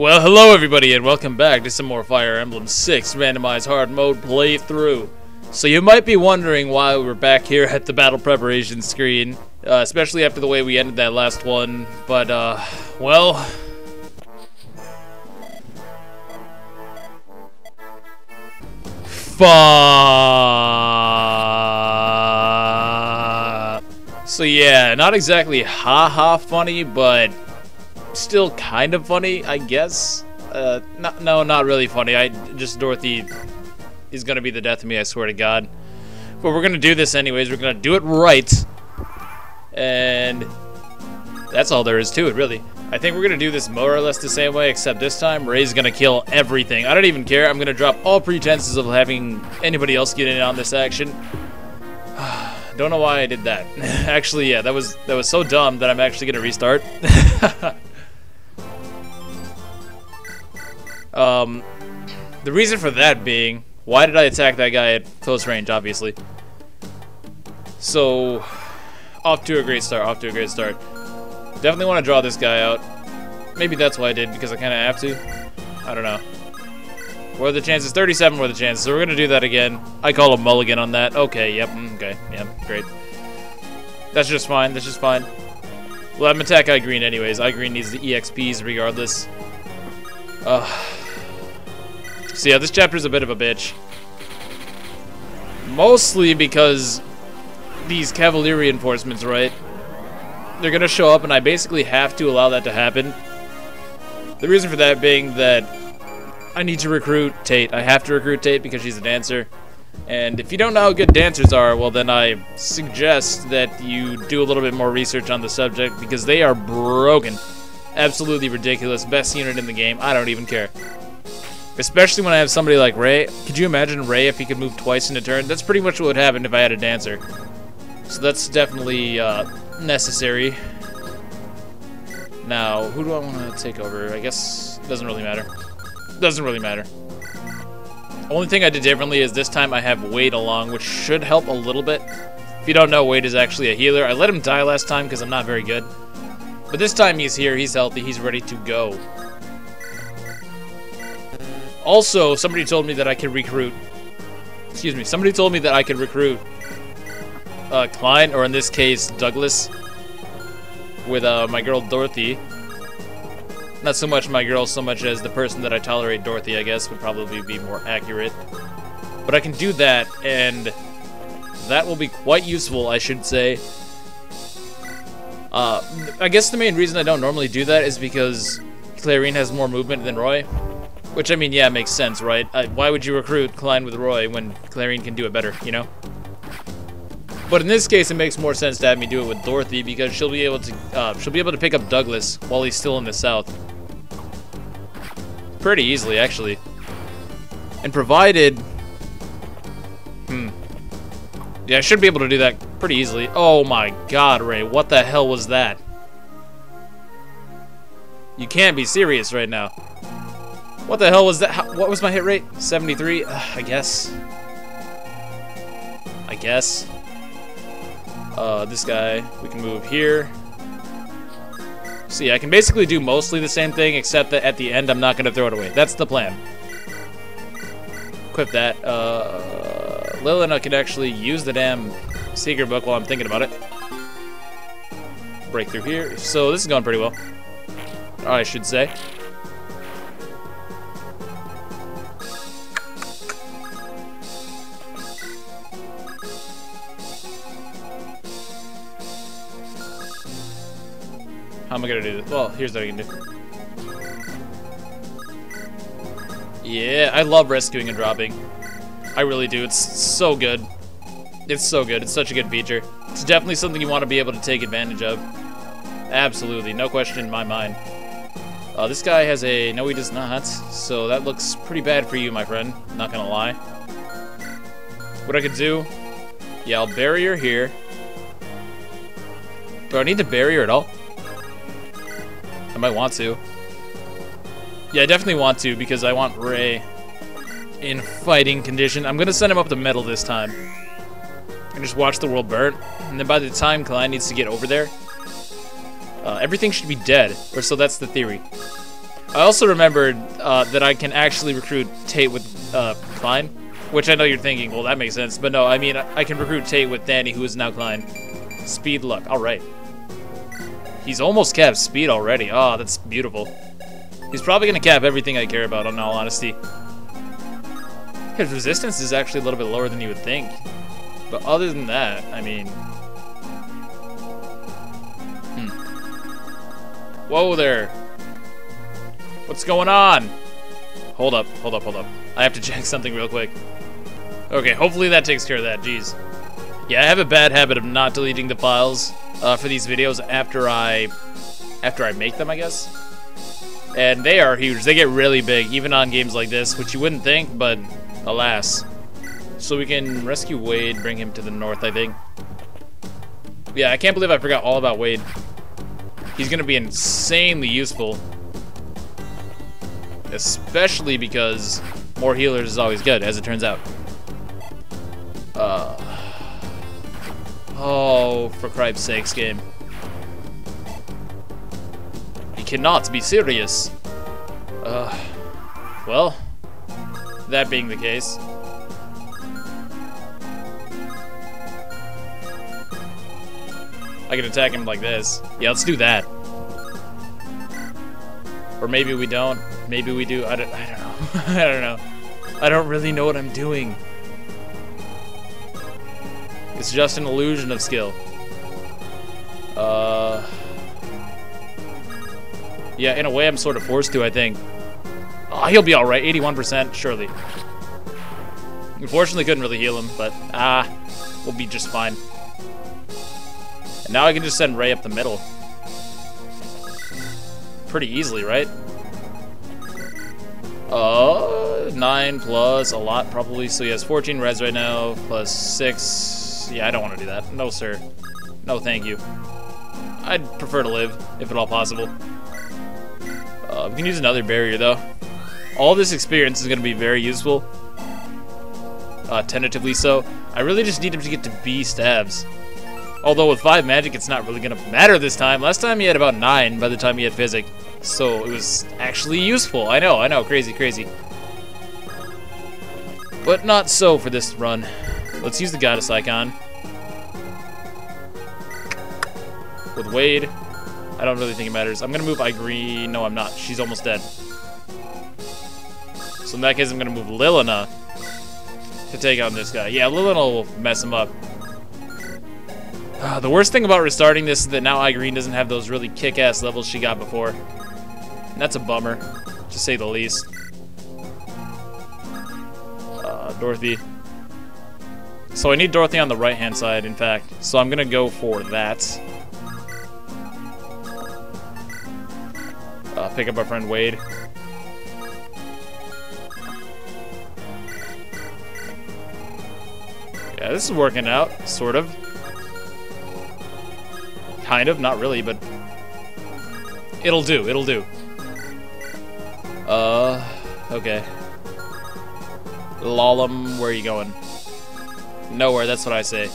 Well, hello everybody, and welcome back to some more Fire Emblem 6 Randomized Hard Mode playthrough. So you might be wondering why we're back here at the battle preparation screen, especially after the way we ended that last one, but, well... So yeah, not exactly haha funny, but still kind of funny, I guess. No, not really funny. Dorothy is gonna be the death of me, I swear to God. But we're gonna do this anyways. We're gonna do it right, and that's all there is to it, really. I think we're gonna do this more or less the same way, except this time Ray's gonna kill everything. I don't even care. I'm gonna drop all pretenses of having anybody else get in on this action. Don't know why I did that. Actually, yeah, that was so dumb that I'm actually gonna restart. The reason for that being, why did I attack that guy at close range, obviously? So, off to a great start, Definitely want to draw this guy out. Maybe that's why I did, because I kind of have to. I don't know. What are the chances? 37 were the chances, so we're going to do that again. I call a mulligan on that. Okay, yep, okay, yep, great. That's just fine, Well, I'm attack iGreen anyways. iGreen needs the EXPs regardless. So yeah, this chapter's a bit of a bitch. Mostly because these cavalry reinforcements, right? They're gonna show up and I basically have to allow that to happen. The reason for that being that I need to recruit Tate. I have to recruit Tate because she's a dancer. And if you don't know how good dancers are, well then I suggest that you do a little bit more research on the subject because they are broken. Absolutely ridiculous. Best unit in the game. I don't even care. Especially when I have somebody like Ray. Could you imagine Ray if he could move twice in a turn? That's pretty much what would happen if I had a dancer. So that's definitely necessary. Now, who do I want to take over? I guess it doesn't really matter. Only thing I did differently is this time I have Wade along, which should help a little bit. If you don't know, Wade is actually a healer. I let him die last time because I'm not very good. But this time he's here, he's healthy, he's ready to go. Also, somebody told me that I could recruit... Excuse me, somebody told me that I could recruit Klein, or in this case, Douglas, with my girl Dorothy. Not so much my girl, so much as the person that I tolerate Dorothy, I guess, would probably be more accurate. But I can do that, and that will be quite useful, I should say. I guess the main reason I don't normally do that is because Clarine has more movement than Roy. Which, I mean, yeah, makes sense, right? Why would you recruit Klein with Roy when Clarine can do it better, you know? But in this case, it makes more sense to have me do it with Dorothy because she'll be able to pick up Douglas while he's still in the south. Pretty easily, actually. And provided... Yeah, I should be able to do that pretty easily. Oh my god, Ray, what the hell was that? You can't be serious right now. What the hell was that? What was my hit rate? 73? I guess. This guy, we can move here. See, I can basically do mostly the same thing, except that at the end I'm not going to throw it away. That's the plan. Equip that. Lilina can actually use the damn secret book while I'm thinking about it. Break through here. So this is going pretty well. I should say. How am I gonna do this? Well, here's what I can do. Yeah, I love rescuing and dropping. I really do. It's so good. It's so good. It's such a good feature. It's definitely something you want to be able to take advantage of. Absolutely. No question in my mind. This guy has a... No, he does not. So that looks pretty bad for you, my friend. Not gonna lie. What I could do... Yeah, I'll barrier here. Do I need to barrier at all? I might want to. Yeah, I definitely want to because I want Ray in fighting condition. I'm gonna send him up to metal this time and just watch the world burn. And then by the time Klein needs to get over there, everything should be dead, or so that's the theory. I also remembered that I can actually recruit Tate with Klein, which I know you're thinking, well, that makes sense. But no, I mean, I can recruit Tate with Danny, who is now Klein. Speed luck. All right. He's almost capped speed already. Oh, that's beautiful. He's probably going to cap everything I care about, in all honesty. His resistance is actually a little bit lower than you would think. But other than that, I mean... Whoa there. What's going on? Hold up. I have to check something real quick. Okay, hopefully that takes care of that. Jeez. Yeah, I have a bad habit of not deleting the files for these videos after I make them, I guess. And they are huge. They get really big, even on games like this, which you wouldn't think, but alas. So we can rescue Wade, bring him to the north, I think. Yeah, I can't believe I forgot all about Wade. He's going to be insanely useful. Especially because more healers is always good, as it turns out. Oh, for cripe's sakes, game. You cannot be serious. Well, that being the case. I can attack him like this. Yeah, let's do that. Or maybe we don't. Maybe we do. I don't know. I don't know. I don't really know what I'm doing. It's just an illusion of skill. Yeah, in a way I'm sort of forced to, I think. Oh, he'll be alright. 81%, surely. Unfortunately, couldn't really heal him, but we'll be just fine. And now I can just send Ray up the middle. Pretty easily, right? 9 plus a lot, probably. So he has 14 res right now, plus 6. Yeah, I don't want to do that. No, sir. No, thank you. I'd prefer to live, if at all possible. We can use another barrier, though. All this experience is going to be very useful. Tentatively so. I really just need him to get to B stabs. Although with 5 magic, it's not really going to matter this time. Last time he had about 9 by the time he had physic. So it was actually useful. I know. Crazy, crazy. But not so for this run. Let's use the goddess icon. With Wade. I don't really think it matters. I'm going to move Igreen. No, I'm not. She's almost dead. So in that case, I'm going to move Lilina to take on this guy. Yeah, Lilina will mess him up. The worst thing about restarting this is that now Igreen doesn't have those really kick-ass levels she got before. And that's a bummer, to say the least. Dorothy. So I need Dorothy on the right-hand side, in fact. So I'm going to go for that. Pick up our friend Wade. Yeah, this is working out, sort of. Kind of, not really, but it'll do, it'll do. Okay. Lollum, where are you going? Nowhere, that's what I say.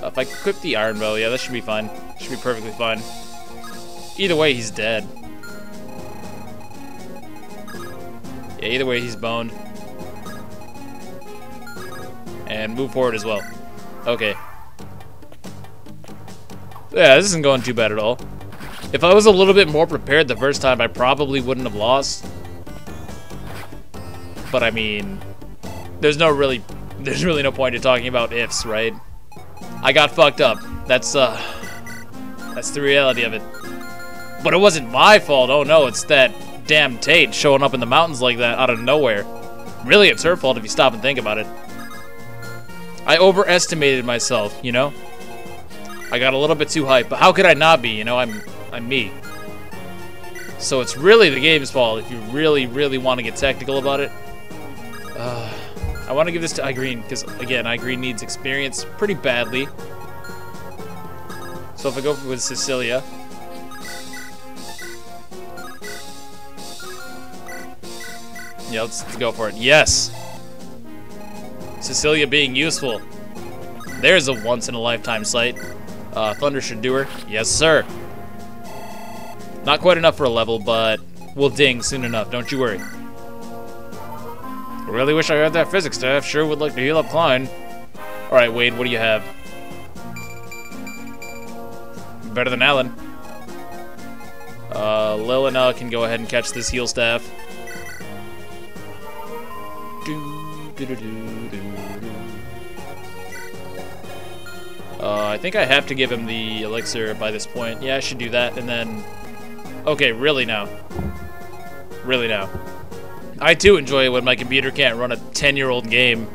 If I equip the Iron Bow, yeah, that should be fine. Should be perfectly fine. Either way, he's dead. Yeah, either way, he's boned. And move forward as well. Okay. Yeah, this isn't going too bad at all. If I was a little bit more prepared the first time, I probably wouldn't have lost. But I mean, there's really no point in talking about ifs, right? I got fucked up. That's the reality of it. But it wasn't my fault. Oh no, it's that damn Tate showing up in the mountains like that out of nowhere. Really, it's her fault if you stop and think about it. I overestimated myself, you know? I got a little bit too hyped, but how could I not be? You know, I'm me. So it's really the game's fault if you really, really want to get technical about it. I want to give this to Igreen because, again, Igreen needs experience pretty badly. So if I go with Cecilia. Yeah, let's go for it. Yes! Cecilia being useful. There's a once-in-a-lifetime sight. Thunder should do her. Yes, sir. Not quite enough for a level, but will ding soon enough, don't you worry. I really wish I had that physics staff. Sure would like to heal up Klein. Alright, Wade, what do you have? Better than Alan. Lil can go ahead and catch this heal staff. I think I have to give him the elixir by this point. Yeah, I should do that, and then... Okay, really now. Really now. I too enjoy it when my computer can't run a 10-year-old game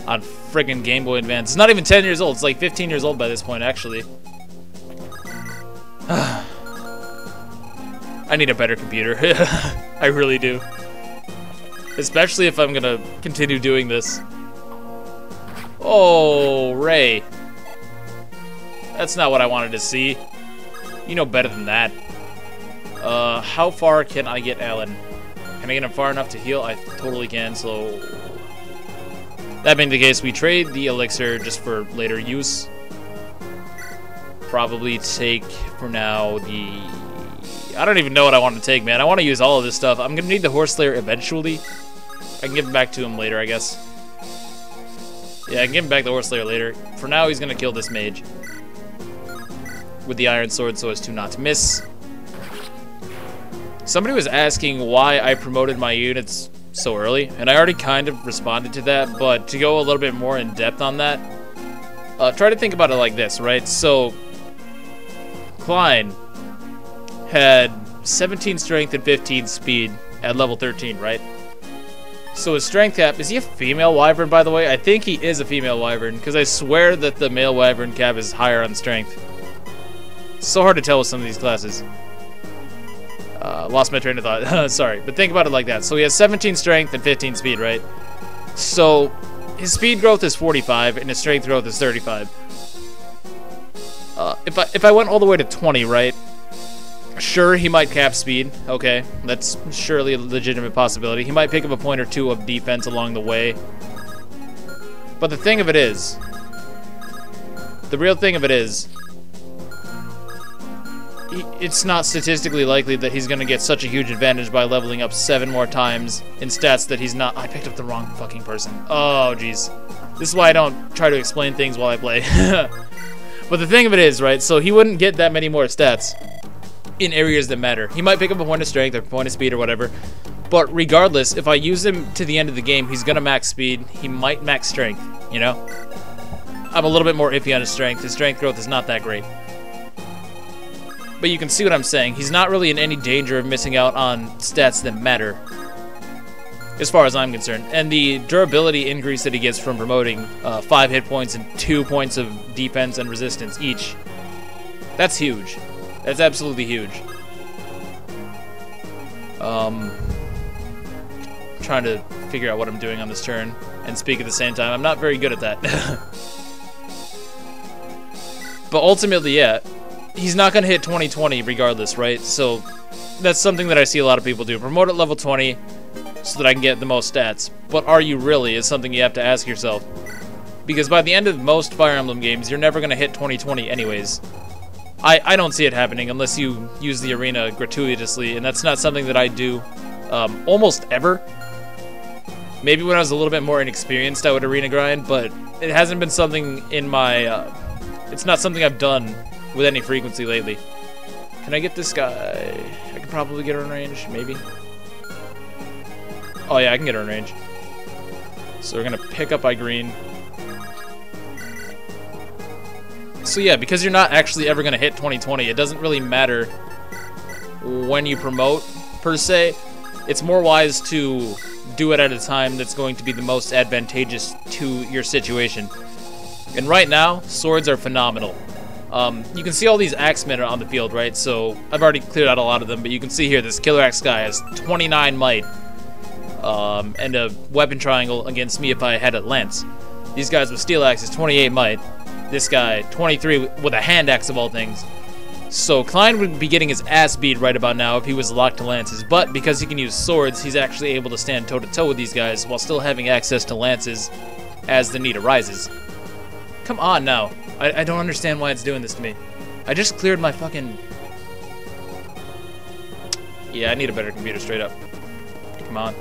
on friggin' Game Boy Advance. It's not even 10 years old, it's like 15 years old by this point, actually. I need a better computer. I really do. Especially if I'm gonna continue doing this. Oh, Ray. That's not what I wanted to see. You know better than that. How far can I get Alan? Can I get him far enough to heal? I totally can, so... That being the case, we trade the elixir just for later use. Probably take, for now, the... I don't even know what I want to take, man. I want to use all of this stuff. I'm gonna need the Horse Slayer eventually. I can give him back to him later, I guess. Yeah, I can give him back the Horse Slayer later. For now, he's gonna kill this mage with the Iron Sword so as to not miss. Somebody was asking why I promoted my units so early, and I already kind of responded to that, but to go a little bit more in depth on that, try to think about it like this, right? So, Klein had 17 strength and 15 speed at level 13, right? So his strength cap, is he a female wyvern, by the way? I think he is a female wyvern, because I swear that the male wyvern cap is higher on strength. It's so hard to tell with some of these classes. Lost my train of thought. Sorry, but think about it like that. So he has 17 strength and 15 speed, right? So his speed growth is 45 and his strength growth is 35. If I went all the way to 20, right? Sure, he might cap speed. Okay, that's surely a legitimate possibility. He might pick up a point or two of defense along the way. But the thing of it is, the real thing of it is, it's not statistically likely that he's going to get such a huge advantage by leveling up 7 more times in stats that he's not... I picked up the wrong fucking person. Oh, jeez. This is why I don't try to explain things while I play. But the thing of it is, right, so he wouldn't get that many more stats in areas that matter. He might pick up a point of strength or a point of speed or whatever. But regardless, if I use him to the end of the game, he's going to max speed. He might max strength, you know? I'm a little bit more iffy on his strength. His strength growth is not that great. But you can see what I'm saying. He's not really in any danger of missing out on stats that matter, as far as I'm concerned. And the durability increase that he gets from promoting 5 hit points and 2 points of defense and resistance each, that's huge. That's absolutely huge. Trying to figure out what I'm doing on this turn and speak at the same time. I'm not very good at that. But ultimately, yeah. He's not going to hit 2020 regardless, right? So that's something that I see a lot of people do. Promote at level 20 so that I can get the most stats. But are you really is something you have to ask yourself. Because by the end of most Fire Emblem games, you're never going to hit 2020 anyways. I don't see it happening unless you use the arena gratuitously, and that's not something that I do almost ever. Maybe when I was a little bit more inexperienced, I would arena grind, but it hasn't been something in my... it's not something I've done with any frequency lately. Can I get this guy? I could probably get her in range, maybe. Oh yeah, I can get her in range. So we're gonna pick up Green. So yeah, because you're not actually ever gonna hit 2020, it doesn't really matter when you promote, per se. It's more wise to do it at a time that's going to be the most advantageous to your situation. And right now, swords are phenomenal. You can see all these axemen are on the field, right? So I've already cleared out a lot of them, but you can see here this Killer Axe guy has 29 might and a weapon triangle against me if I had a lance. These guys with steel axe is 28 might. This guy 23 with a hand axe of all things. So Klein would be getting his ass beat right about now if he was locked to lances, but because he can use swords, he's actually able to stand toe-to-toe with these guys while still having access to lances as the need arises. Come on now. I don't understand why it's doing this to me. I just cleared my fucking... Yeah, I need a better computer, straight up. Come on.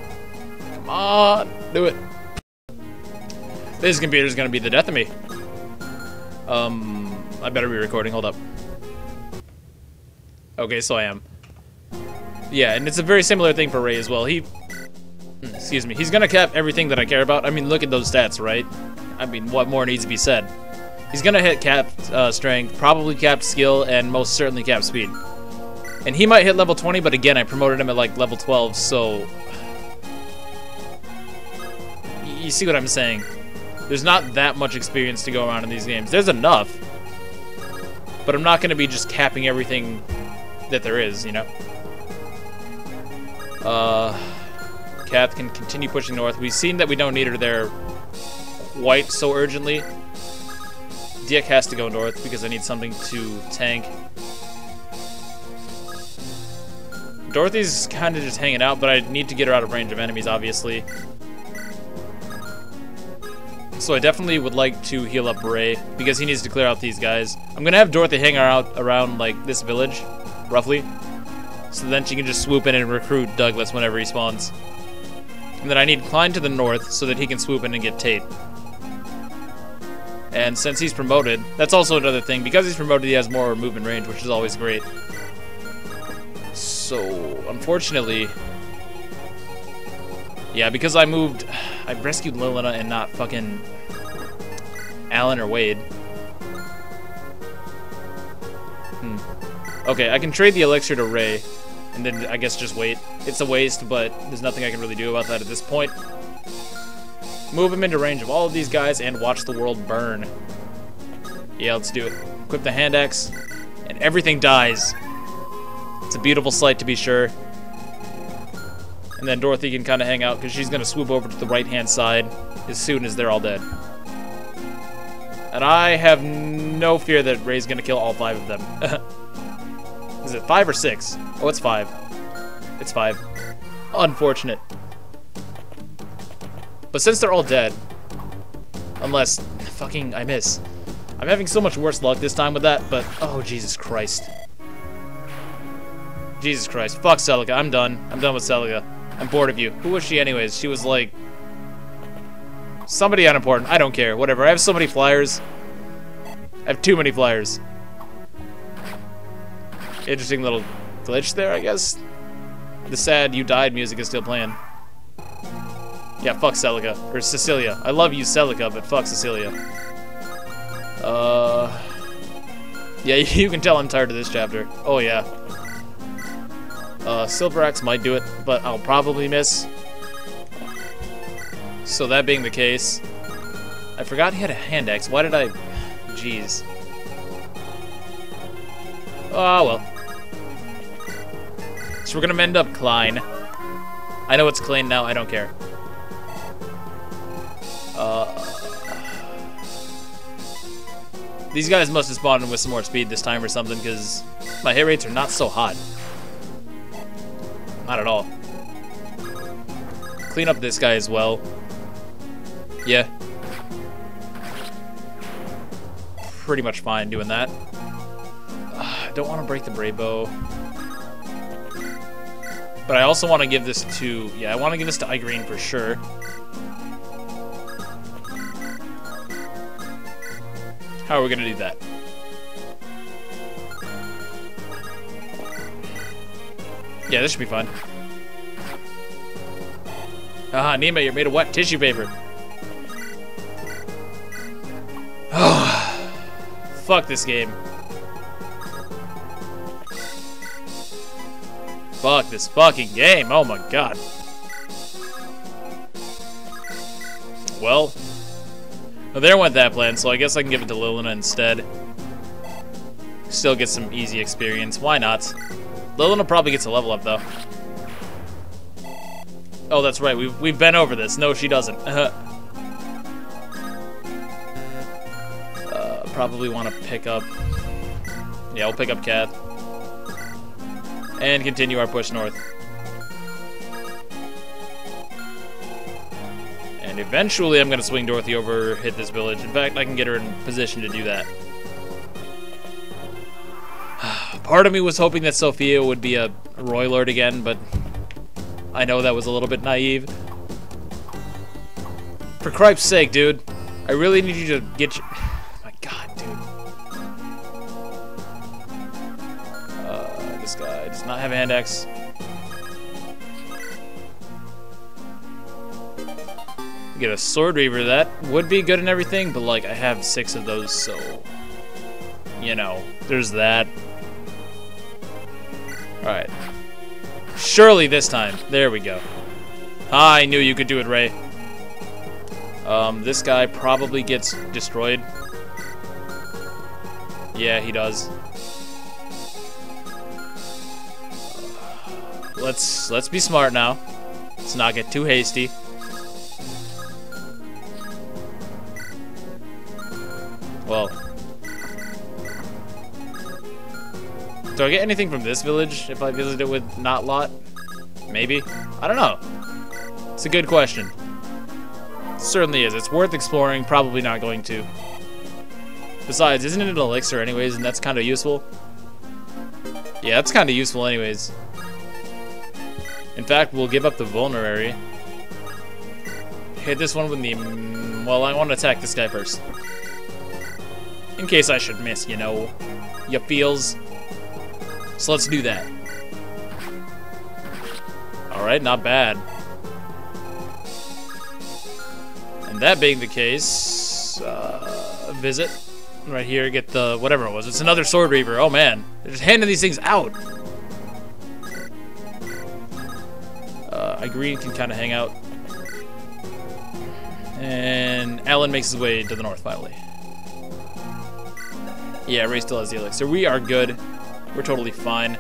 Come on! Do it! This computer's gonna be the death of me. I better be recording, hold up. Okay, so I am. Yeah, and it's a very similar thing for Ray as well. Excuse me, he's gonna cap everything that I care about. I mean, look at those stats, right? I mean, what more needs to be said? He's gonna hit cap strength, probably cap skill, and most certainly cap speed. And he might hit level 20, but again, I promoted him at like level 12, so... You see what I'm saying? There's not that much experience to go around in these games. There's enough, but I'm not gonna be just capping everything that there is, you know? Kath can continue pushing north. We've seen that we don't need her there quite so urgently. Diek has to go north because I need something to tank. Dorothy's kind of just hanging out, but I need to get her out of range of enemies, obviously. So I definitely would like to heal up Ray because he needs to clear out these guys. I'm gonna have Dorothy hang out around like this village, roughly, so then she can just swoop in and recruit Douglas whenever he spawns. And then I need Klein to the north so that he can swoop in and get Tate. And since he's promoted, that's also another thing. Because he's promoted, he has more movement range, which is always great. So, unfortunately... Yeah, because I rescued Lilina and not fucking Alan or Wade. Okay, I can trade the elixir to Ray, and then I guess just wait. It's a waste, but there's nothing I can really do about that at this point. Move him into range of all of these guys and watch the world burn. Yeah, let's do it. Equip the hand axe, and everything dies. It's a beautiful sight to be sure. And then Dorothy can kind of hang out because she's going to swoop over to the right-hand side as soon as they're all dead. And I have no fear that Ray's going to kill all 5 of them. Is it 5 or 6? Oh, it's 5. It's 5. Unfortunate. But since they're all dead, unless fucking I miss. I'm having so much worse luck this time with that, but oh, Jesus Christ. Jesus Christ. Fuck Celica. I'm done. I'm done with Celica. I'm bored of you. Who was she anyways? She was like... somebody unimportant. I don't care. Whatever. I have so many flyers. I have too many flyers. Interesting little glitch there, I guess. The sad you died music is still playing. Yeah, fuck Celica. Or Cecilia. I love you, Celica, but fuck Cecilia. Yeah, you can tell I'm tired of this chapter. Oh, yeah. Silver Axe might do it, but I'll probably miss. So that being the case... I forgot he had a hand axe. Why did I... Jeez. Oh, well. So we're gonna end up Klein. I know it's Klein now, I don't care. These guys must have spawned in with some more speed this time or something, because my hit rates are not so hot. Not at all. Clean up this guy as well. Yeah. Pretty much fine doing that. I don't want to break the Braighvely. But I also want to give this to... Yeah, I want to give this to Igreen for sure. How are we going to do that? Yeah, this should be fun. Haha, Nima, you're made of wet tissue paper. Oh, fuck this game. Fuck this fucking game. Oh my god. Well, there went that plan, so I guess I can give it to Lilina instead. Still get some easy experience. Why not? Lilina probably gets a level up, though. Oh, that's right. We've been over this. No, she doesn't. Probably want to pick up... Yeah, we'll pick up Kath. And continue our push north. And eventually I'm going to swing Dorothy over, hit this village. In fact, I can get her in position to do that. Part of me was hoping that Sophia would be a Roy Lord again, but I know that was a little bit naive. For cripe's sake, dude. I really need you to get your... my god, dude. This guy does not have hand axe. Get a Sword Reaver. That would be good and everything, but like I have 6 of those, so you know, there's that. Alright. Surely this time. There we go. I knew you could do it, Ray. This guy probably gets destroyed. Yeah, he does. Let's be smart now. Let's not get too hasty. Well, do I get anything from this village if I visit it with not Lot? Maybe? I don't know. It's a good question. It certainly is. It's worth exploring. Probably not going to. Besides, isn't it an elixir anyways, and that's kind of useful? Yeah, that's kind of useful anyways. In fact, we'll give up the vulnerary. Hit this one with the... well, I want to attack this guy first. In case I should miss, you know. Ya feels. So let's do that. Alright, not bad. And that being the case, visit. Right here, get the, whatever it was. It's another Sword Reaver. Oh man, they're just handing these things out. Green can kind of hang out. And Alan makes his way to the north finally. Yeah, Ray still has the elixir. We are good. We're totally fine.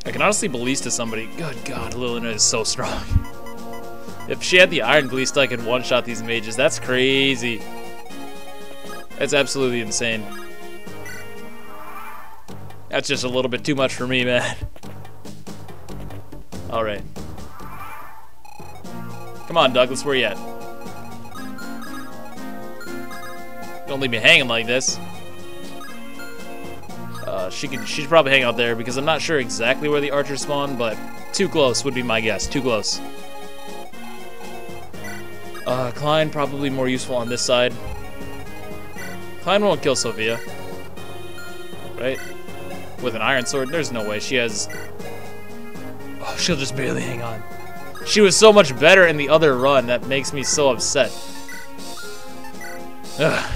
I can honestly ballista somebody. Good God, Lilina is so strong. If she had the Iron Ballista, I could one-shot these mages. That's crazy. That's absolutely insane. That's just a little bit too much for me, man. Alright. Come on, Douglas, where you at? Don't leave me hanging like this. She'd probably hang out there because I'm not sure exactly where the archers spawn, but too close would be my guess. Too close. Klein probably more useful on this side. Klein won't kill Sophia. Right? With an iron sword? There's no way. She has... oh, she'll just barely hang on. She was so much better in the other run. That makes me so upset. Ugh.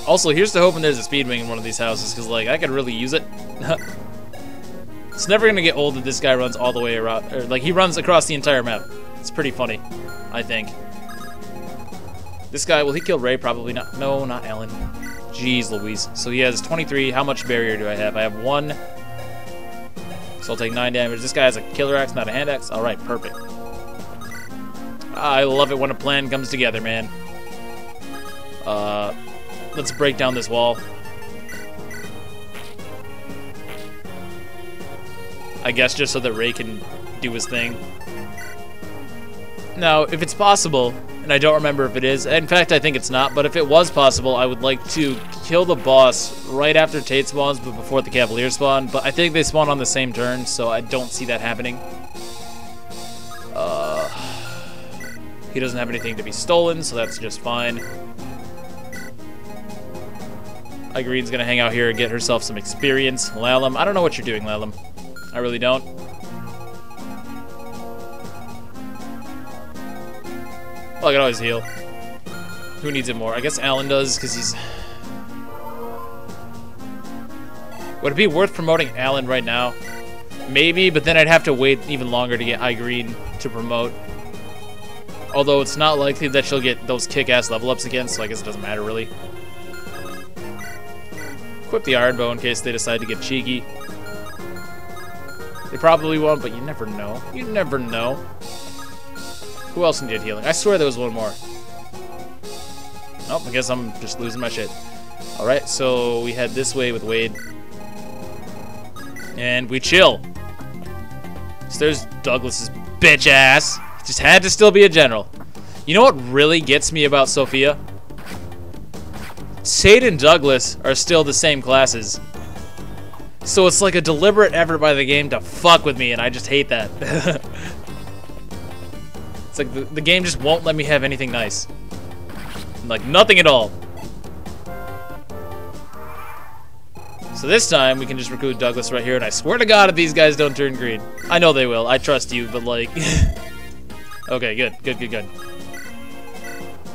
Also, here's to hoping there's a speed wing in one of these houses, because, like, I could really use it. It's never gonna get old that this guy runs all the way around, or, like, he runs across the entire map. It's pretty funny, I think. This guy, will he kill Ray? Probably not. No, not Ellen. Jeez Louise. So he has 23. How much barrier do I have? I have 1. So I'll take 9 damage. This guy has a killer axe, not a hand axe. Alright, perfect. I love it when a plan comes together, man. Let's break down this wall. I guess just so that Ray can do his thing. Now, if it's possible, and I don't remember if it is, in fact I think it's not, but if it was possible, I would like to kill the boss right after Tate spawns, but before the Cavalier spawn, but I think they spawn on the same turn, so I don't see that happening. He doesn't have anything to be stolen, so that's just fine. Green's gonna hang out here and get herself some experience. Lalem, I don't know what you're doing, Lalem. I really don't. Well, I can always heal. Who needs it more? I guess Alan does, because he's... would it be worth promoting Alan right now? Maybe, but then I'd have to wait even longer to get Green to promote. Although it's not likely that she'll get those kick-ass level ups again, so I guess it doesn't matter really. Equip the Iron Bow in case they decide to get cheeky. They probably won't, but you never know. You never know. Who else needed healing? I swear there was one more. Nope, I guess I'm just losing my shit. Alright, so we head this way with Wade. And we chill. So there's Douglas's bitch ass. Just had to still be a general. You know what really gets me about Sophia? Tate and Douglas are still the same classes. So it's like a deliberate effort by the game to fuck with me, and I just hate that. It's like the game just won't let me have anything nice. Like, nothing at all. So this time, we can just recruit Douglas right here, and I swear to God if these guys don't turn green. I know they will, I trust you, but like... Okay, good.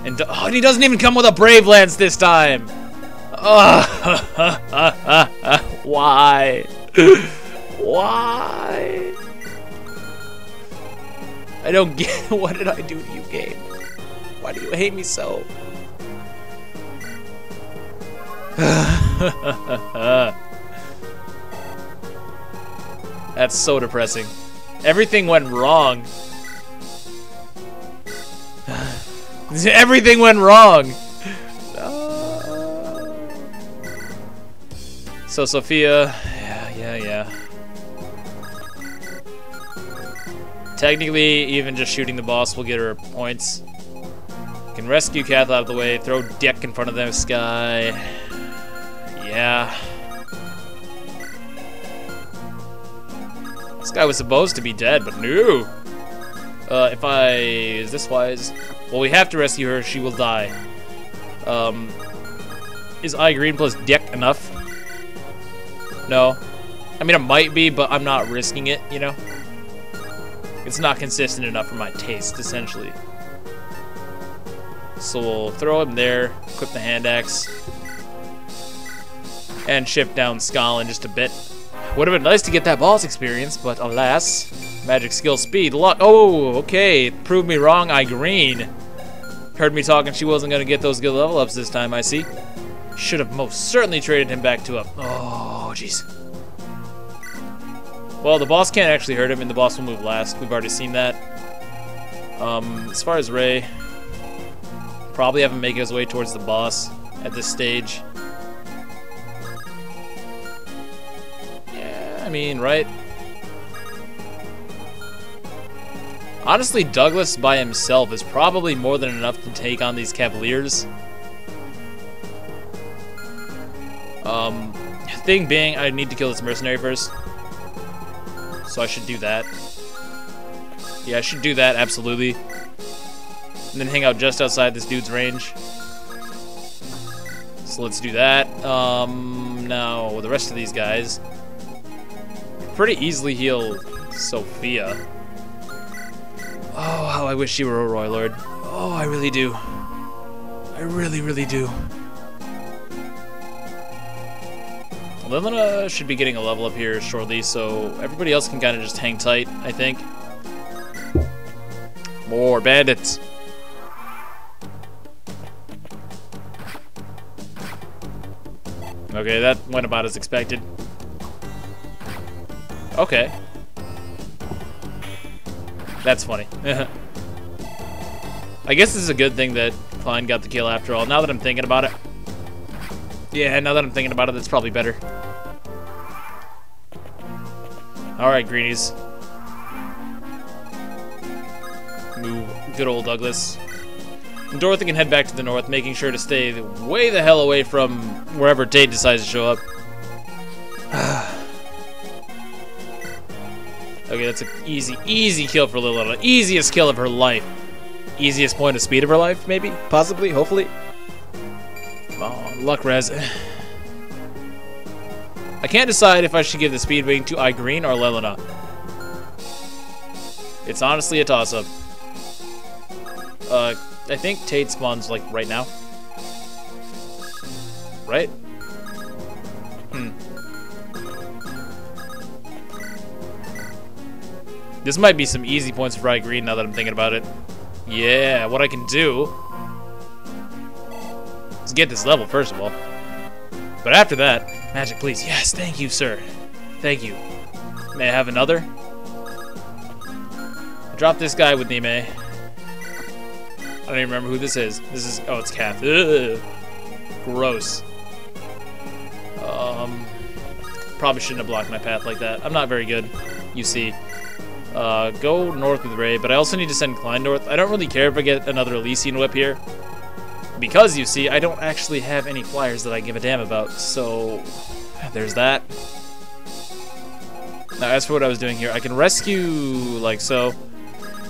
And he doesn't even come with a Brave Lance this time! Why? Why? I don't get... What did I do to you, game? Why do you hate me so? That's so depressing. Everything went wrong. Everything went wrong. So Sophia, yeah. Technically, even just shooting the boss will get her points. Can rescue Kath out of the way, throw Dick in front of this guy. Yeah. This guy was supposed to be dead, but no. Is this wise? Well, we have to rescue her, she will die. Is I green plus Dick enough? No. I mean, it might be, but I'm not risking it, you know? It's not consistent enough for my taste, essentially. So we'll throw him there, equip the hand axe, and ship down Skull in just a bit. Would have been nice to get that boss experience, but alas. Magic skill speed, luck. Oh, okay. Proved me wrong, I green. Heard me talking she wasn't going to get those good level ups this time, I see. Should have most certainly traded him back to a... Oh, jeez. Well, the boss can't actually hurt him, and the boss will move last. We've already seen that. As far as Ray, probably have him make his way towards the boss at this stage. Yeah, I mean, right? Honestly, Douglas by himself is probably more than enough to take on these Cavaliers. Thing being, I need to kill this mercenary first. So I should do that. Yeah, I should do that, absolutely. And then hang out just outside this dude's range. So let's do that. Now, the rest of these guys. Pretty easily heal Sophia. Oh, how I wish she were a Roy Lord. Oh, I really do. I really, really do. Lilina should be getting a level up here shortly, so everybody else can kind of just hang tight, I think. More bandits. Okay, that went about as expected. Okay. That's funny. I guess this is a good thing that Klein got the kill after all, now that I'm thinking about it. Yeah, now that I'm thinking about it, that's probably better. Alright, greenies. Move good old Douglas. And Dorothy can head back to the north, making sure to stay way the hell away from wherever Tate decides to show up. Okay, that's an easy kill for Lilith. Easiest kill of her life. Easiest point of speed of her life, maybe? Possibly? Hopefully? Come on, luck res. I can't decide if I should give the speed rating to iGreen or Lelena. It's honestly a toss-up. I think Tate spawns, like, right now. Right? This might be some easy points for iGreen now that I'm thinking about it. Yeah, what I can do is get this level, first of all. But after that, magic, please. Yes, thank you, sir. Thank you. May I have another? I dropped this guy with Nime. I don't even remember who this is. This is... Oh, it's Kath. Ugh. Gross. Probably shouldn't have blocked my path like that. I'm not very good, you see. Go north with Ray, but I also need to send Klein north. I don't really care if I get another Elysian whip here. Because, you see, I don't actually have any flyers that I give a damn about, so there's that. Now, as for what I was doing here, I can rescue, like so.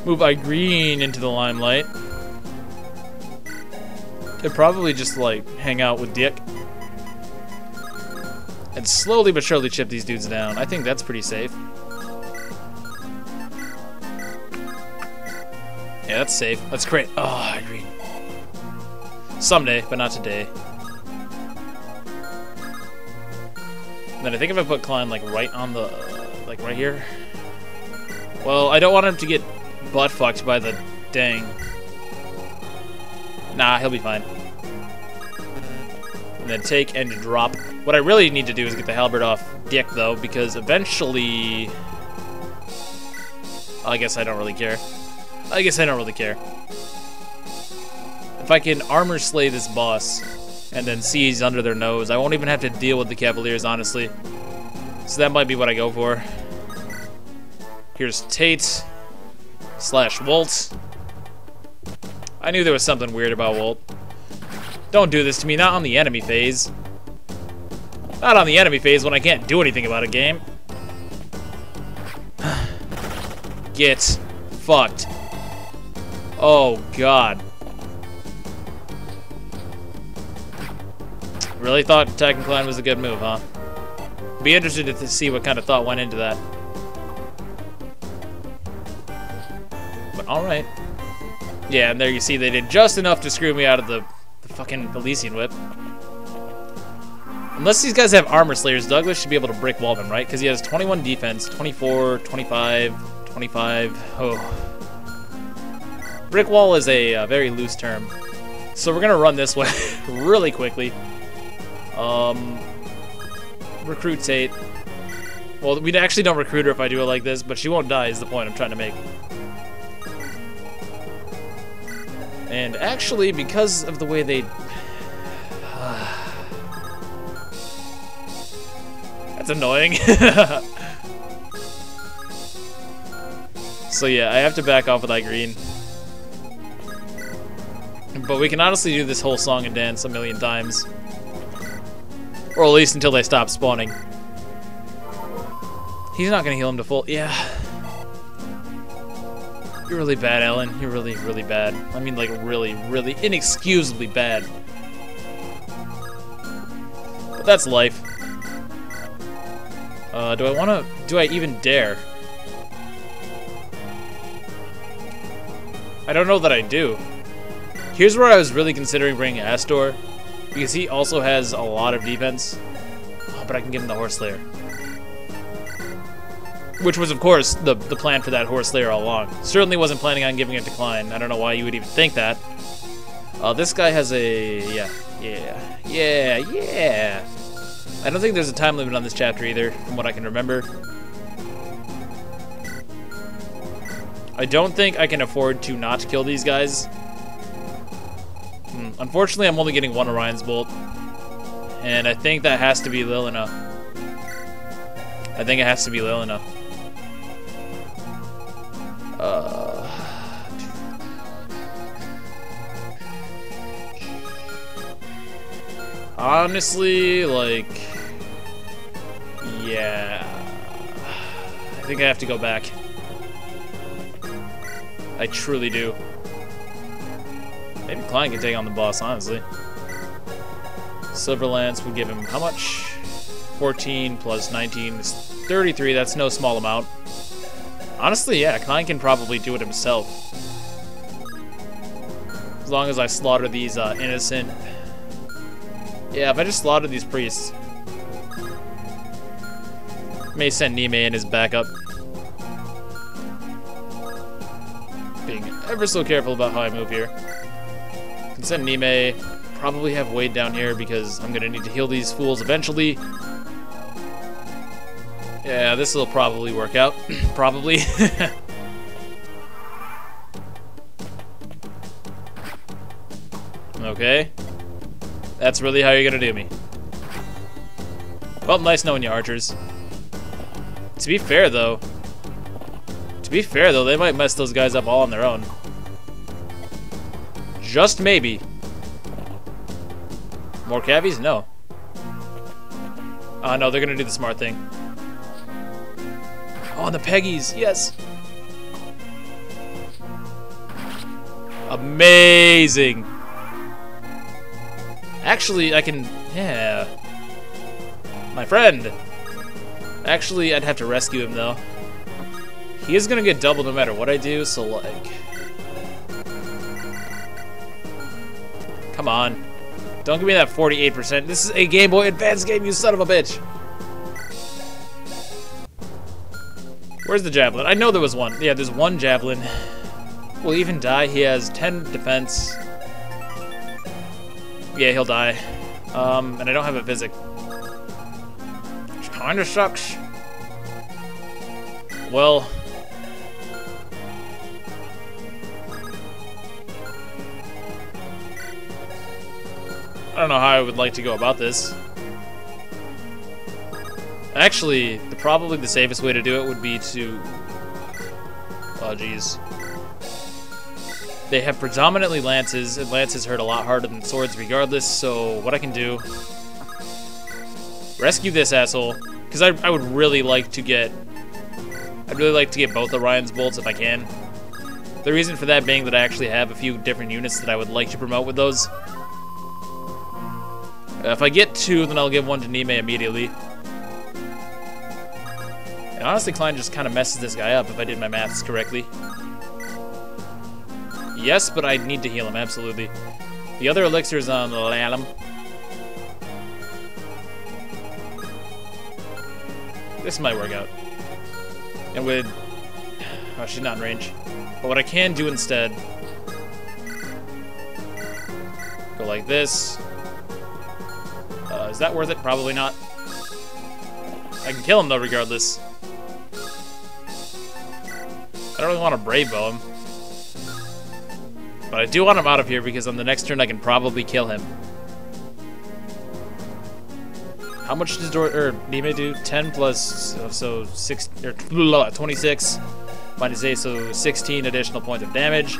Move Green into the limelight. And probably just, like, hang out with Dick. And slowly but surely chip these dudes down. I think that's pretty safe. Yeah, that's safe. That's great. Oh, I agree. Someday, but not today. And then I think if I put Klein, like, right on the... like, right here. Well, I don't want him to get butt-fucked by the... dang. Nah, he'll be fine. And then take and drop. What I really need to do is get the halberd off Dick, though, because eventually... I guess I don't really care. I guess I don't really care. If I can armor slay this boss and then seize under their nose, I won't even have to deal with the Cavaliers, honestly. So that might be what I go for. Here's Tate / Walt. I knew there was something weird about Walt. Don't do this to me, not on the enemy phase. Not on the enemy phase when I can't do anything about a game. Get fucked. Oh, God. Really thought attacking Klein was a good move, huh? Be interested to see what kind of thought went into that. But alright. Yeah, and there you see they did just enough to screw me out of the fucking Elysian Whip. Unless these guys have armor slayers, Douglas should be able to brick wall them, right? Because he has 21 defense, 24, 25, 25. Oh. Brick wall is a very loose term. So we're going to run this way really quickly. Recruit Tate. Well, we actually don't recruit her if I do it like this, but she won't die is the point I'm trying to make. And actually, because of the way they... That's annoying. So yeah, I have to back off with Green. But we can honestly do this whole song and dance a million times. Or at least until they stop spawning. He's not gonna heal him to full. Yeah. You're really bad, Ellen. You're really, really bad. I mean, like, really, really inexcusably bad. But that's life. Do I even dare? I don't know that I do. Here's where I was really considering bringing Astor, because he also has a lot of defense. Oh, but I can give him the Horse Slayer. Which was, of course, the plan for that Horse Slayer all along. Certainly wasn't planning on giving it to Klein. I don't know why you would even think that. This guy has a... Yeah. I don't think there's a time limit on this chapter either, from what I can remember. I don't think I can afford to not kill these guys. Unfortunately, I'm only getting one Orion's Bolt. And I think that has to be Lilina. I think it has to be Lilina. Honestly, like... Yeah... I think I have to go back. I truly do. Maybe Klein can take on the boss, honestly. Silver Lance would give him how much? 14 plus 19 is 33. That's no small amount. Honestly, yeah, Klein can probably do it himself. As long as I slaughter these innocent... Yeah, if I just slaughter these priests. May send Nime in his backup. Being ever so careful about how I move here. Can send Nime. Probably have Wade down here because I'm gonna need to heal these fools eventually. Yeah, this will probably work out. Probably. Okay. That's really how you're gonna do me. Well, nice knowing you, archers. To be fair, though, they might mess those guys up all on their own. Just maybe. More cavies? No. No, they're gonna do the smart thing. Oh, and the Peggies, yes! Amazing! Actually, I can... yeah. My friend! Actually, I'd have to rescue him, though. He is gonna get double no matter what I do, so, like... come on. Don't give me that 48%. This is a Game Boy Advance game, you son of a bitch! Where's the javelin? I know there was one. Yeah, there's one javelin. Will he even die? He has 10 defense. Yeah, he'll die. And I don't have a physic. Which kinda sucks. Well... I don't know how I would like to go about this. Actually, probably the safest way to do it would be to... oh, jeez. They have predominantly lances, and lances hurt a lot harder than swords regardless, so what I can do... rescue this asshole, because I would really like to get... I'd really like to get both Orion's bolts if I can. The reason for that being that I actually have a few different units that I would like to promote with those. If I get 2, then I'll give 1 to Nime immediately. And honestly, Klein just kind of messes this guy up if I did my maths correctly. Yes, but I need to heal him, absolutely. The other elixir's on Lalem. This might work out. And with... oh, she's not in range. But what I can do instead... go like this. Is that worth it? Probably not. I can kill him though, regardless. I don't really want to brave bow him. But I do want him out of here because on the next turn I can probably kill him. How much does Nime do? 10 plus, so 6, or 26 minus 8, so 16 additional points of damage.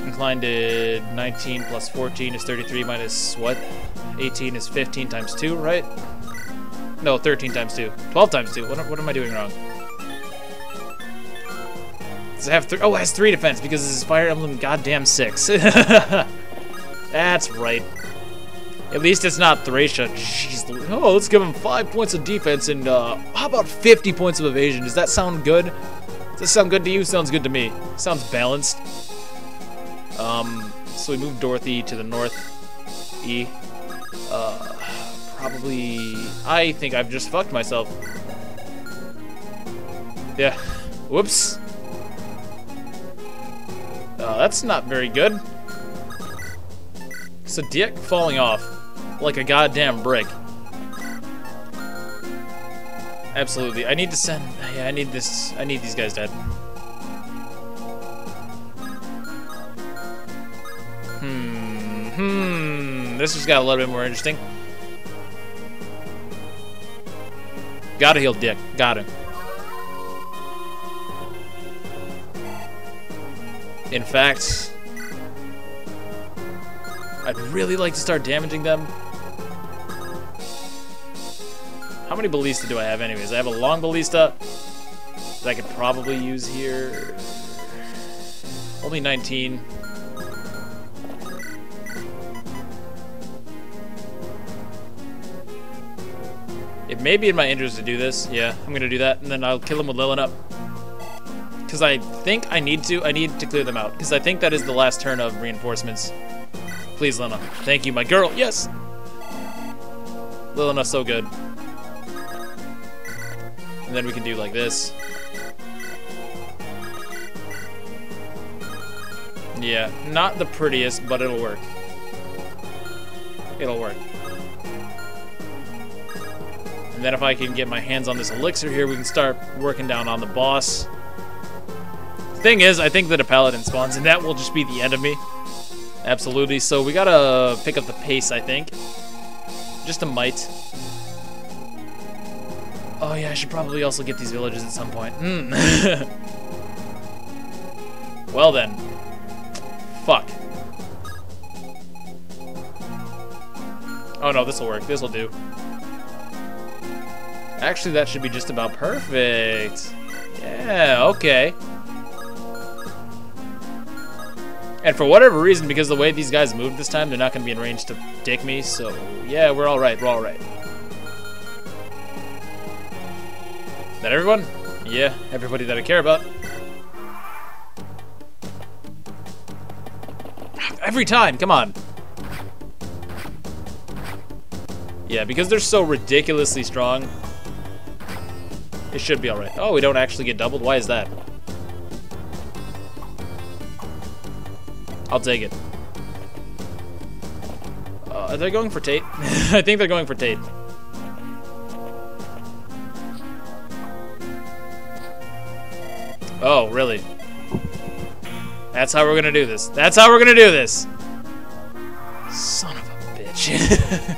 Incline did 19 plus 14 is 33 minus what? 18 is 15 times 2, right? No, 13 times 2. 12 times 2. What am I doing wrong? Does it have oh, it has 3 defense because this is Fire Emblem goddamn 6. That's right. At least it's not Thracia. Jeez. Oh, let's give him 5 points of defense and how about 50 points of evasion? Does that sound good? Does that sound good to you? Sounds good to me. Sounds balanced. So we move Dorothy to the north. E. Probably... I think I've just fucked myself. Yeah. Whoops. That's not very good. So Dick falling off like a goddamn brick. Absolutely. I need to send... yeah, I need this... I need these guys dead. This just got a little bit more interesting. Gotta heal Dick. Got him. In fact, I'd really like to start damaging them. How many ballista do I have anyways? I have a long ballista that I could probably use here. Only 19. It may be in my interest to do this. Yeah, I'm gonna do that, and then I'll kill him with Lilin up. Because I think I need to clear them out. Because I think that is the last turn of reinforcements. Please, Lilina. Thank you, my girl. Yes! Lilina's so good. And then we can do like this. Yeah, not the prettiest, but it'll work. It'll work. And then if I can get my hands on this elixir here, we can start working down on the boss. Thing is, I think that a paladin spawns, and that will just be the end of me. Absolutely. So we gotta pick up the pace, I think. Just a mite. Oh yeah, I should probably also get these villages at some point. Well then. Fuck. Oh no, this'll work. This'll do. Actually, that should be just about perfect. Yeah, okay. And for whatever reason, because the way these guys moved this time, they're not going to be in range to dick me, so yeah, we're alright, we're alright. That everyone? Yeah, everybody that I care about. Every time, come on. Yeah, because they're so ridiculously strong, it should be alright. Oh, we don't actually get doubled? Why is that? I'll take it. Are they going for Tate? I think they're going for Tate. Oh, really? That's how we're gonna do this. That's how we're gonna do this! Son of a bitch.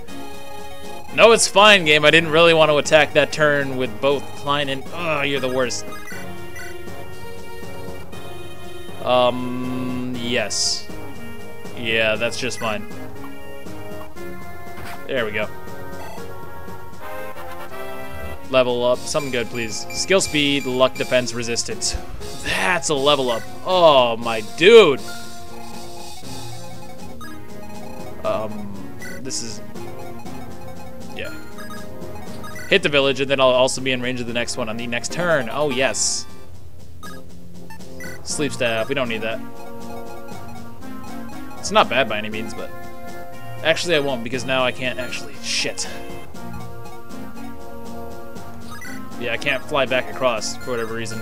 No, it's fine, game. I didn't really want to attack that turn with both Klein and... Oh, you're the worst. Yes. Yeah, that's just fine. There we go. Level up. Something good, please. Skill speed, luck, defense, resistance. That's a level up. Oh, my dude. This is... Yeah. Hit the village, and then I'll also be in range of the next one on the next turn. Oh, yes. Sleep staff. We don't need that. It's not bad by any means, but... Actually, I won't, because now I can't actually... Shit. Yeah, I can't fly back across, for whatever reason.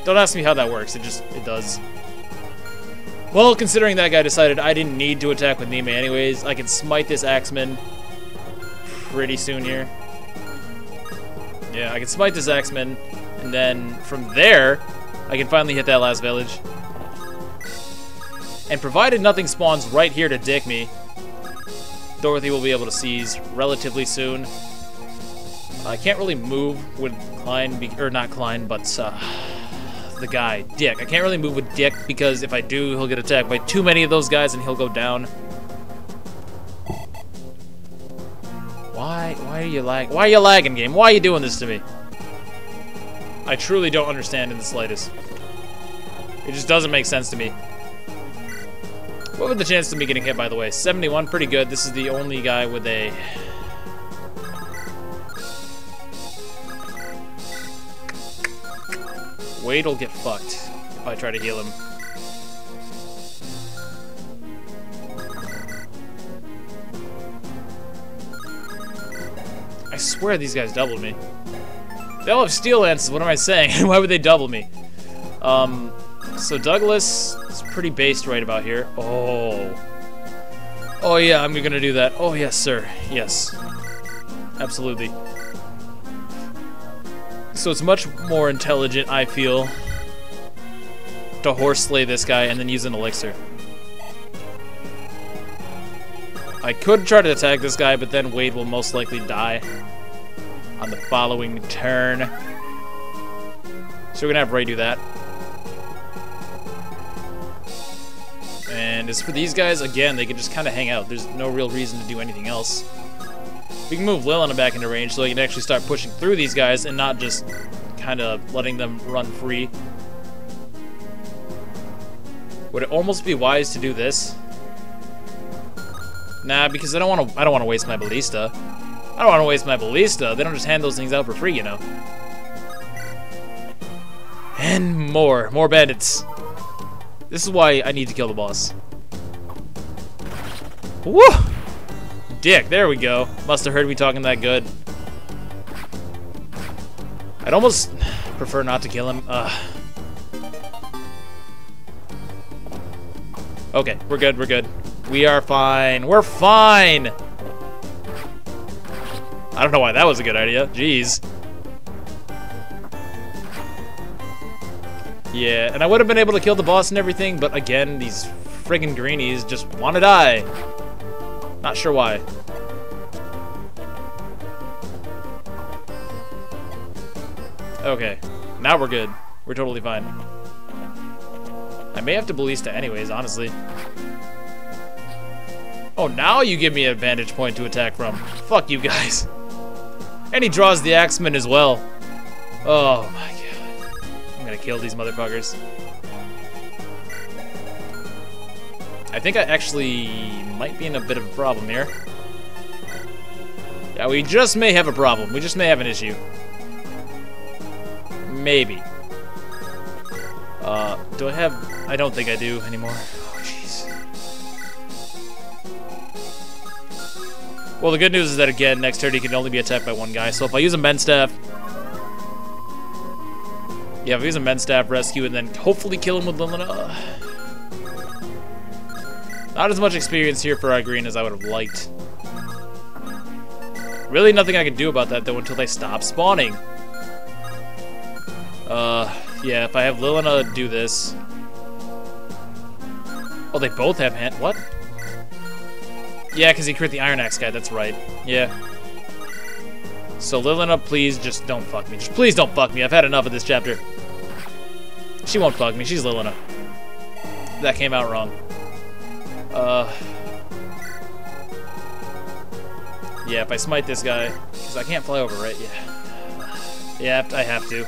Don't ask me how that works. It does. Well, considering that guy decided I didn't need to attack with Nime anyways, I can smite this Axeman pretty soon here. Yeah, I can smite this Axeman, and then from there, I can finally hit that last village. And provided nothing spawns right here to dick me, Dorothy will be able to seize relatively soon. I can't really move with Klein, or not Klein, but the guy, Dick. I can't really move with Dick because if I do, he'll get attacked by too many of those guys and he'll go down. Why are you lagging? Why are you lagging, game? Why are you doing this to me? I truly don't understand in the slightest. It just doesn't make sense to me. What were the chances of me getting hit, by the way? 71, pretty good. This is the only guy with a... Wade'll get fucked if I try to heal him. I swear these guys doubled me. They all have steel lances, what am I saying? Why would they double me? So Douglas is pretty based right about here. Oh. Oh yeah, I'm gonna do that. Oh yes, sir. Yes. Absolutely. So it's much more intelligent, I feel, to horse slay this guy and then use an elixir. I could try to attack this guy, but then Wade will most likely die on the following turn. So we're gonna have Ray do that. And as for these guys, again, they can just kind of hang out. There's no real reason to do anything else. We can move Lilana back into range so he can actually start pushing through these guys and not just kind of letting them run free. Would it almost be wise to do this? Nah, because I don't want to waste my ballista. I don't want to waste my ballista. They don't just hand those things out for free, you know. And more bandits. This is why I need to kill the boss. Woo! Dick, there we go. Must have heard me talking that good. I'd almost prefer not to kill him. Okay, we're good, we're good. We are fine. We're fine! I don't know why that was a good idea. Jeez. Yeah, and I would have been able to kill the boss and everything, but again, these friggin' greenies just want to die. Not sure why. Okay, now we're good. We're totally fine. I may have to ballista anyways, honestly. Oh, now you give me a vantage point to attack from. Fuck you guys. And he draws the axeman as well. Oh my god. I'm gonna kill these motherfuckers. I think I actually might be in a bit of a problem here. Yeah, we just may have a problem. We just may have an issue. Maybe. Do I have... I don't think I do anymore. Oh, jeez. Well, the good news is that, again, next turn he can only be attacked by one guy. So if I use a Mend Staff... Yeah, if I use a Mend Staff, rescue, and then hopefully kill him with Lilina... Not as much experience here for our green as I would have liked. Really nothing I can do about that, though, until they stop spawning. Yeah, if I have Lilina do this... Oh, they both have hand... What? Yeah, because he crit the Iron Axe guy, that's right. Yeah. So, Lilina, please just don't fuck me. Just please don't fuck me. I've had enough of this chapter. She won't fuck me. She's Lilina. That came out wrong. Yeah, if I smite this guy... Because I can't fly over, right? Yeah. Yeah, I have to.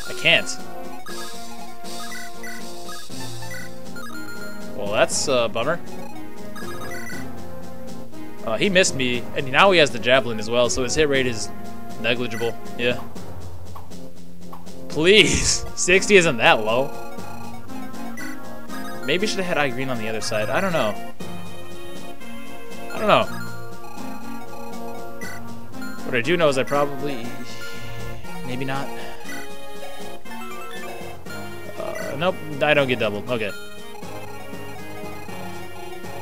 I can't. Well, that's a bummer. He missed me, and now he has the javelin as well, so his hit rate is negligible. Yeah. Please! 60 isn't that low. Maybe should have had eye green on the other side. I don't know. I don't know. What I do know is I probably... Maybe not. Nope, I don't get doubled. Okay.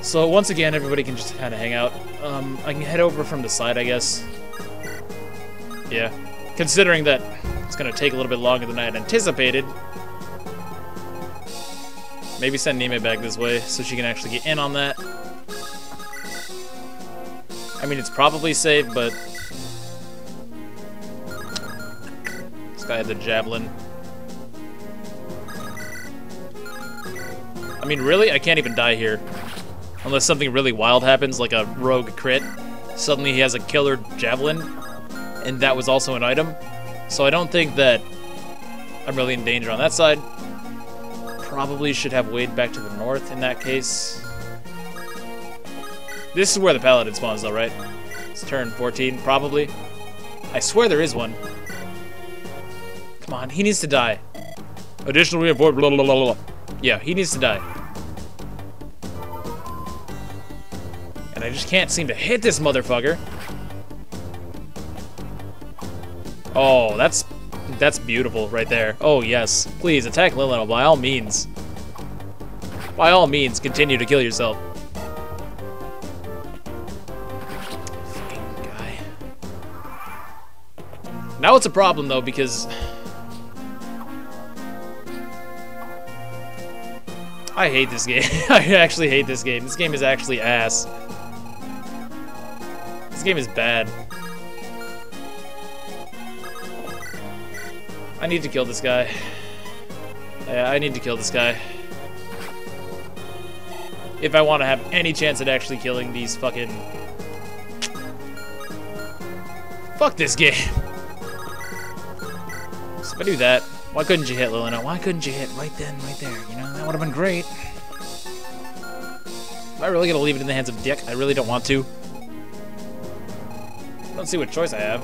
So once again, everybody can just kind of hang out. I can head over from the side, I guess. Yeah. Considering that it's going to take a little bit longer than I had anticipated. Maybe send Nime back this way so she can actually get in on that. I mean, it's probably safe, but... This guy had the javelin. I mean, really? I can't even die here. Unless something really wild happens, like a rogue crit. Suddenly he has a killer javelin, and that was also an item. So I don't think that I'm really in danger on that side. Probably should have Wade back to the north in that case. This is where the paladin spawns though, right? It's turn 14, probably. I swear there is one. Come on, he needs to die. Additional reinforcement, blah, blah, blah, blah. Yeah, he needs to die. And I just can't seem to hit this motherfucker. Oh, that's beautiful right there. Oh, yes. Please, attack Lilina by all means. By all means, continue to kill yourself. Fucking guy. Now it's a problem, though, because... I hate this game. I actually hate this game. This game is actually ass. This game is bad. I need to kill this guy. Yeah, I need to kill this guy. If I want to have any chance at actually killing these fucking... Fuck this game. So if I do that, why couldn't you hit Lilina? Why couldn't you hit right then, right there? You know, that would have been great. Am I really going to leave it in the hands of Dick? I really don't want to. I don't see what choice I have.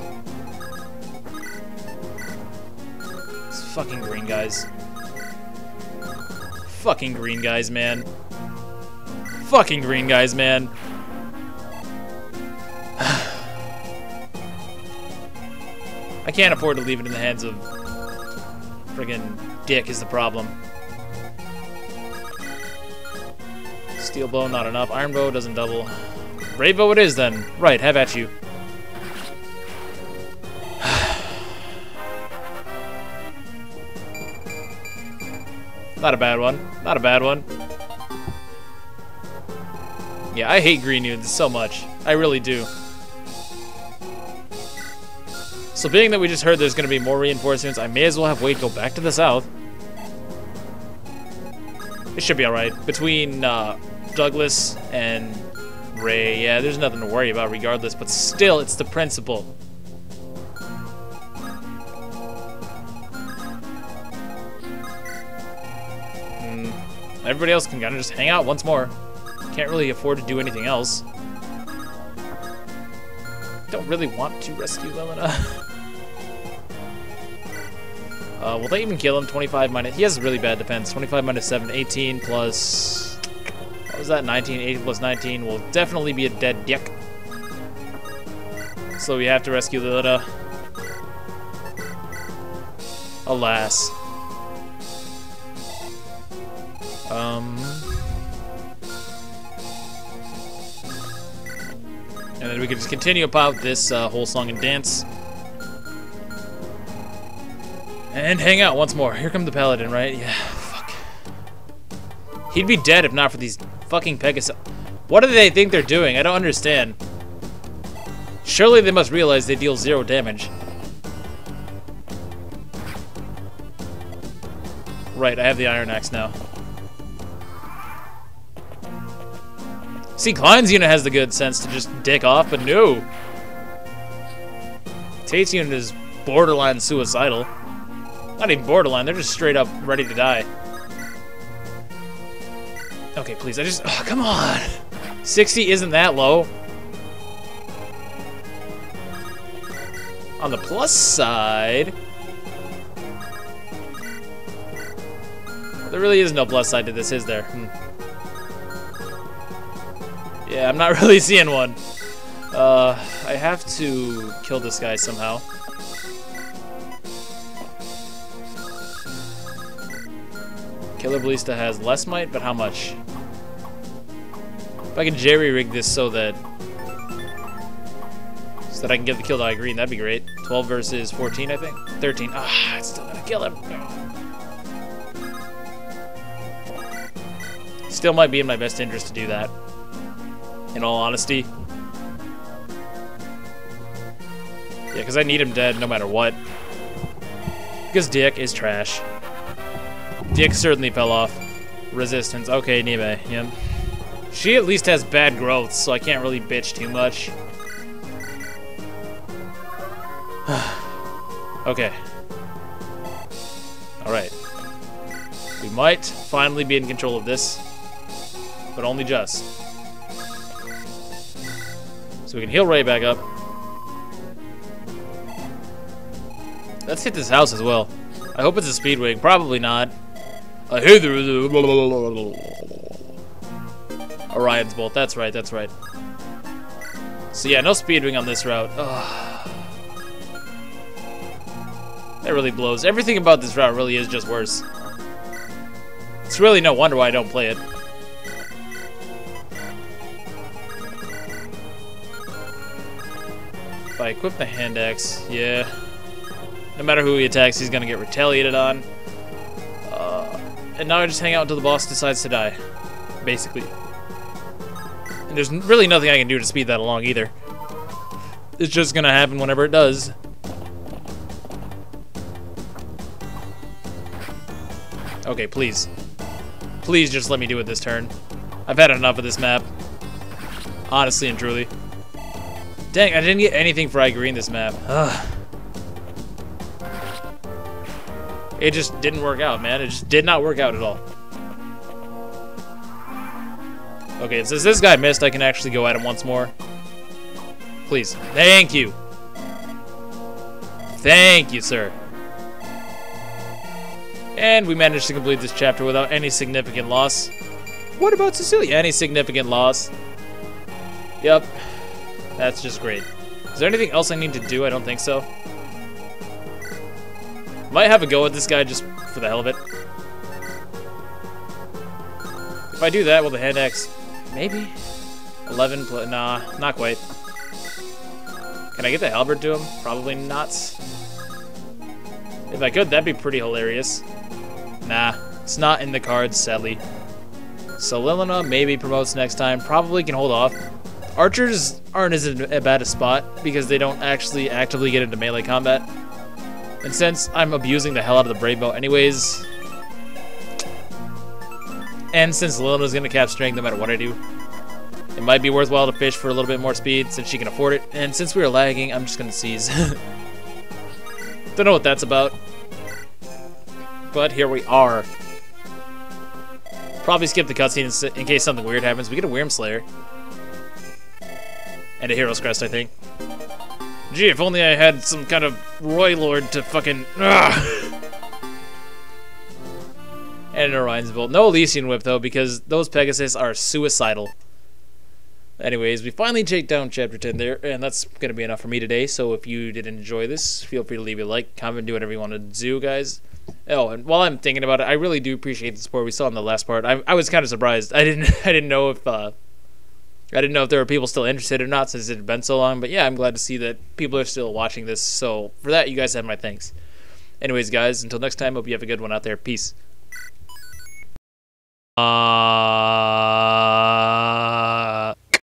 These fucking green guys. Fucking green guys, man. Fucking green guys, man. I can't afford to leave it in the hands of friggin' Dick is the problem. Steel bow, not enough. Iron bow doesn't double. Brave bow it is then. Right, have at you. Not a bad one. Not a bad one. Yeah, I hate green units so much. I really do. So being that we just heard there's going to be more reinforcements, I may as well have Wade go back to the south. It should be alright. Between Douglas and Ray. Yeah, there's nothing to worry about regardless, but still, it's the principle. Everybody else can kind of just hang out once more. Can't really afford to do anything else. Don't really want to rescue Lelena. Will they even kill him? 25 minus... He has really bad defense. 25 minus 7, 18 plus... What was that? 19. 8 plus 19 will definitely be a dead dick. So we have to rescue Lelena. Alas. And then we can just continue about this whole song and dance. And hang out once more. Here come the Paladin, right? Yeah, fuck. He'd be dead if not for these fucking Pegasus. What do they think they're doing? I don't understand. Surely they must realize they deal 0 damage. Right, I have the Iron Axe now. See, Klein's unit has the good sense to just dick off, but no. Tate's unit is borderline suicidal. Not even borderline, they're just straight up ready to die. Okay, please, oh, come on. 60 isn't that low. On the plus side, there really is no plus side to this, is there? Yeah, I'm not really seeing one. I have to kill this guy somehow. Killer Ballista has less might, but how much? If I can jerry-rig this so that I can get the kill to green, that'd be great. 12 versus 14, I think? 13. Ah, it's still gonna kill him. Still might be in my best interest to do that. In all honesty. Yeah, because I need him dead no matter what. Because Dick is trash. Dick certainly fell off. Resistance. Okay, Nime. Yep. She at least has bad growth, so I can't really bitch too much. Okay. Alright. We might finally be in control of this. But only just. So we can heal Ray back up. Let's hit this house as well. I hope it's a Speedwing. Probably not. Hey there. Orion's Bolt. That's right, that's right. So yeah, no Speedwing on this route. Ugh. That really blows. Everything about this route really is just worse. It's really no wonder why I don't play it. If I equip the hand axe, yeah. No matter who he attacks, he's gonna get retaliated on. And now I just hang out until the boss decides to die. Basically. And there's really nothing I can do to speed that along either. It's just gonna happen whenever it does. Okay, please. Please just let me do it this turn. I've had enough of this map. Honestly and truly. Dang, I didn't get anything for green this map. Ugh. It just didn't work out, man. It just did not work out at all. Okay, since this guy missed, I can actually go at him once more. Please. Thank you. Thank you, sir. And we managed to complete this chapter without any significant loss. What about Cecilia? Any significant loss? Yep. That's just great. Is there anything else I need to do? I don't think so. Might have a go at this guy just for the hell of it. If I do that, will the hand axe... Maybe? 11 plus... Nah, not quite. Can I get the halberd to him? Probably not. If I could, that'd be pretty hilarious. Nah, it's not in the cards, sadly. So Lilina maybe promotes next time. Probably can hold off. Archers aren't as bad a spot because they don't actually actively get into melee combat. And since I'm abusing the hell out of the Brave Bow anyways... And since Luna's going to cap strength no matter what I do, it might be worthwhile to fish for a little bit more speed since she can afford it. And since we are lagging, I'm just going to seize. Don't know what that's about. But here we are. Probably skip the cutscene in case something weird happens. We get a Wyrm Slayer. And a Hero's Crest, I think. Gee, if only I had some kind of Roy Lord to fucking... And an Orion's Bolt. No Elysian Whip, though, because those Pegasus are suicidal. Anyways, we finally take down Chapter 10 there, and that's going to be enough for me today. So if you did enjoy this, feel free to leave a like, comment, do whatever you want to do, guys. Oh, and while I'm thinking about it, I really do appreciate the support we saw in the last part. I was kind of surprised. I didn't know if there were people still interested or not since it had been so long. But yeah, I'm glad to see that people are still watching this. So for that, you guys have my thanks. Anyways, guys, until next time, hope you have a good one out there. Peace.